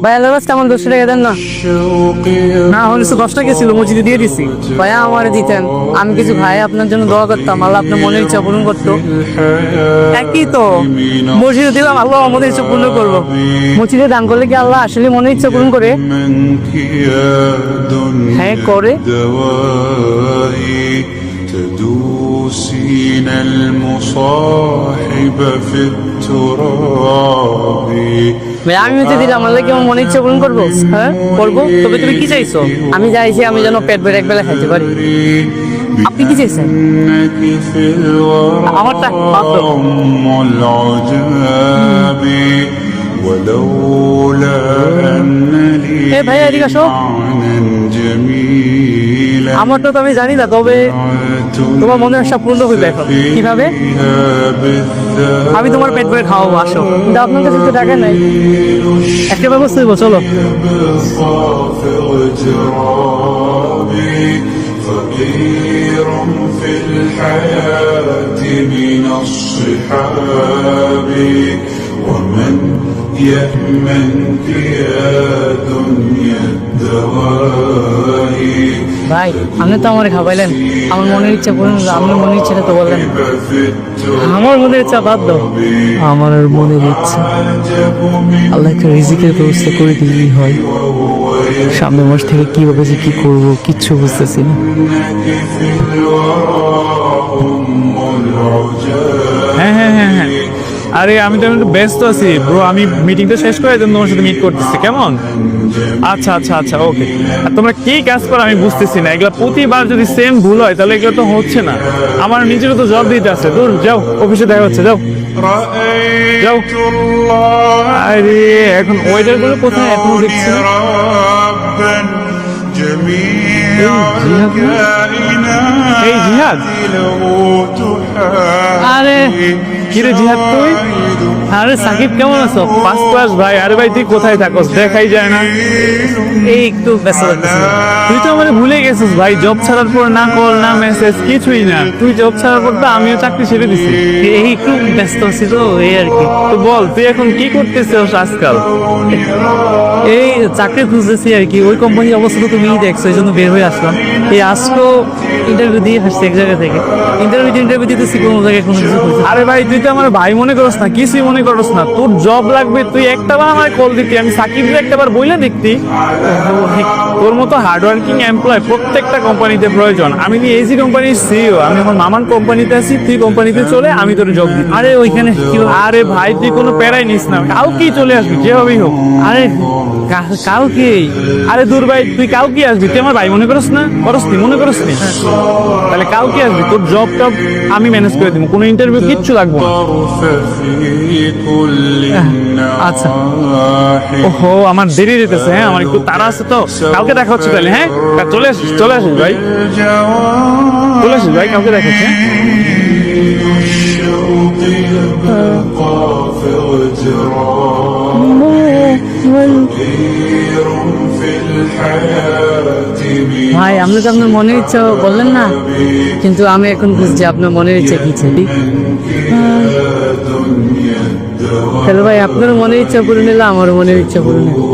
ভাই আল্লাহর রাস্তায় আমার 200 টাকা দেন না। না হলে 10 টাকা ছিল, মসজিদে দিয়ে দিছি। ভাইয়া আমারে দিতেন, আমি কিছু ভাই আপনার জন্য দোয়া করতাম, আল্লাহ আপনার মনের ইচ্ছা পূরণ করতো। একই তো, মসজিদে দিলাম, আল্লাহ মনের ইচ্ছা পূর্ণ করবো। মসজিদে দান করলে কি আল্লাহ আসলে মনের ইচ্ছা পূরণ করে? হ্যাঁ করে। تدوسين المصاحب في التراب ভাই আমি হতে দিলাম, আল্লাহ কি আমার মনের ইচ্ছা পূরণ করবো? হ্যাঁ করবো। তবে তুমি কি চাইছো? আমি চাইছি আমি যেন পেট ভরে একবেলা খাইতে পারি। আপনি কি চাইছেন? আমারটা এ ভাই এদিকে আসো। আমারটা তো আমি জানি না, তবে তোমার মনের আশা পূর্ণ হইবে এখন। কিভাবে? আমি তোমার পেট ভরে খাওয়াবো, আসো। কিন্তু আপনার কাছে তো টাকা নাই, একটা ব্যবস্থা হইব, চলো। فقير في الحياة من الصحاب ومن يأمنك يا دنيا الدواء ভাই আপনি তো আমার খাওয়াইলেন, আমার মনের ইচ্ছা পূরণ হলো। আপনার মনের ইচ্ছাটা তো বললেন। আমার মনের ইচ্ছা বাদ দাও, আমার মনের ইচ্ছা আল্লাহ একটা রিজিকের ব্যবস্থা করে দিলেই হয়। সামনের মাস থেকে কিভাবে যে কি করবো কিচ্ছু বুঝতেছি না। হ্যাঁ হ্যাঁ হ্যাঁ হ্যাঁ, আরে আমি তো একটু ব্যস্ত আছি ব্রো, আমি মিটিংটা শেষ করে তোমার সাথে মিট করতেছি, কেমন? আচ্ছা আচ্ছা আচ্ছা ওকে। আর তোমরা কি কাজ করো আমি বুঝতেছি না, এগুলো প্রতিবার যদি সেম ভুল হয় তাহলে এগুলো তো হচ্ছে না। আমার নিজেরও তো জব দিতে আছে। দূর যাও, অফিসে দেখা হচ্ছে, যাও যাও। আরে এখন ওয়েটার গুলো কোথায় এখনো দেখছি না। এই জিহাদ, আরে কিরে জিহাদ তুই? আরে সাকিব কেমন আছো? ফার্স্ট ক্লাস ভাই। আরে ভাই তুই কোথায় থাকস, দেখাই যায় না। এই একটু ব্যস্ত লাগতেছে। তুই তো আমাদের ভুলে গেছিস ভাই, জব ছাড়ার পর না কল না মেসেজ কিছুই না। তুই জব ছাড়ার পর তো আমিও চাকরি ছেড়ে দিছি। এই একটু ব্যস্ত আছি তো, এই আর কি। তো বল তুই এখন কি করতেছিস আজকাল? এই চাকরি খুঁজতেছি আর কি। ওই কোম্পানির অবস্থা তো তুমি দেখছো, এই জন্য বের হয়ে আসলাম। এই আজকে ইন্টারভিউ দিয়ে আসছি এক জায়গা থেকে। ইন্টারভিউ দিতেছি, কোনো জায়গায় কোনো কিছু করছি। আরে ভাই তুই তো আমার ভাই মনে করস না, কিছুই মনে করস না। তোর জব লাগবে, তুই একটাবার আমার কল দিতি, আমি সাকিবকে একটাবার বইলে দেখতি। তোর মতো হার্ডওয়ার্কিং এমপ্লয় প্রত্যেকটা কোম্পানিতে প্রয়োজন। আমি এজি কোম্পানির সিইও, আমি আমার মামার কোম্পানিতে আছি, তুই কোম্পানিতে চলে আমি তোর জব দিই। আরে ওইখানে আরে ভাই তুই কোনো প্যারাই নিস না, কালকেই চলে আসবি যেভাবেই হোক। আরে কালকেই? আরে দূর ভাই, তুই কালকে আসবি, তুই আমার ভাই মনে করস না? মনে করস নি? তাহলে কালকে আসবি, তোর জব টব আমি ম্যানেজ করে দিব, কোনো ইন্টারভিউ কিচ্ছু লাগবে না। আচ্ছা। ওহো আমার দেরি যেতেছে, হ্যাঁ আমার একটু তাড়া আছে তো। কালকে দেখা হচ্ছে তাহলে। হ্যাঁ চলে আসিস ভাই, চলে আসিস ভাই, কালকে দেখা হচ্ছে। ভাই আপনি তো আপনার মনের ইচ্ছা বললেন না, কিন্তু আমি এখন বুঝছি আপনার মনের ইচ্ছা কি ছিল। হ্যালো ভাই, আপনার মনের ইচ্ছা পূরণ নিলে আমারও মনের ইচ্ছা পূরণ হলো।